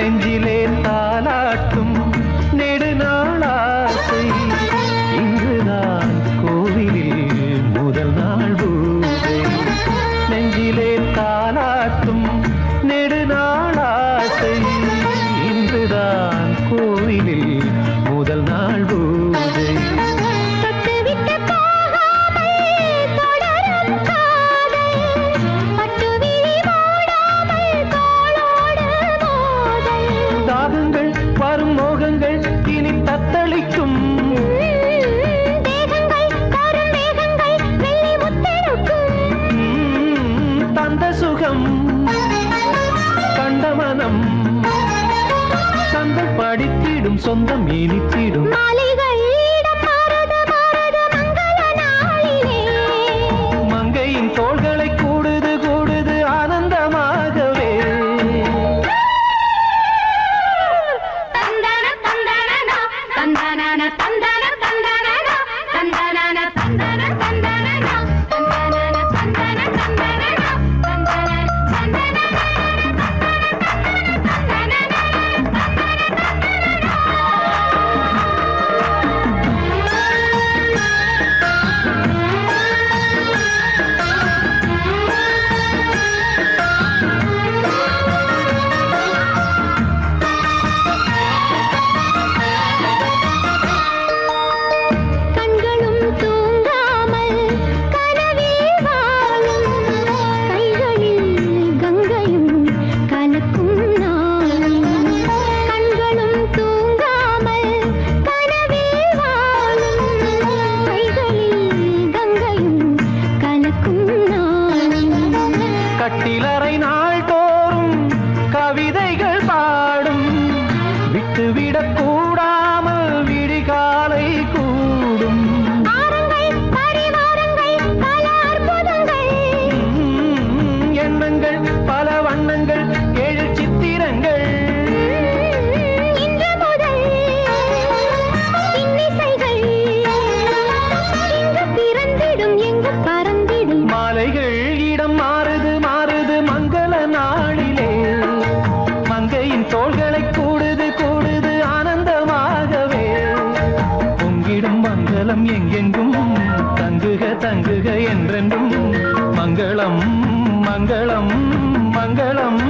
நெஞ்சிலே தாலாட்டும் நெடுநாளாசை இங்குதான் கோவிலில் முதல் நாள் பூஜை. நெஞ்சிலே தாலாட்டும் நெடுநாளாசை இங்குதான் கோவிலில் முதல் நாள் பூஜை. வரும் மோகங்கள் இனி தத்தளிக்கும் தந்த சுகம் கண்ட மனம் சந்தம் படித்திடும் சொந்தம் இனித்திடும் மங்கையின் தோள்களை கூடுது கூடுது ஆனந்தமாகவே. கட்டிலறை நாள் தோறும் கவிதைகள் பாடும் விட்டுவிடக் கூடாமல் விடிகாலை கூடும். எண்ணங்கள் பல வண்ணங்கள் ஏழு சித்திரங்கள் மாலைகள் இடம் மாறுது மாறுது மங்கள நாளிலே. மங்கையின் தோள்களை கூடுது கூடுது ஆனந்தமாகவே. பொங்கிடும் மங்களம் எங்கெங்கும் தங்குக தங்குக என்றென்றும் மங்களம் மங்களம் மங்களம்.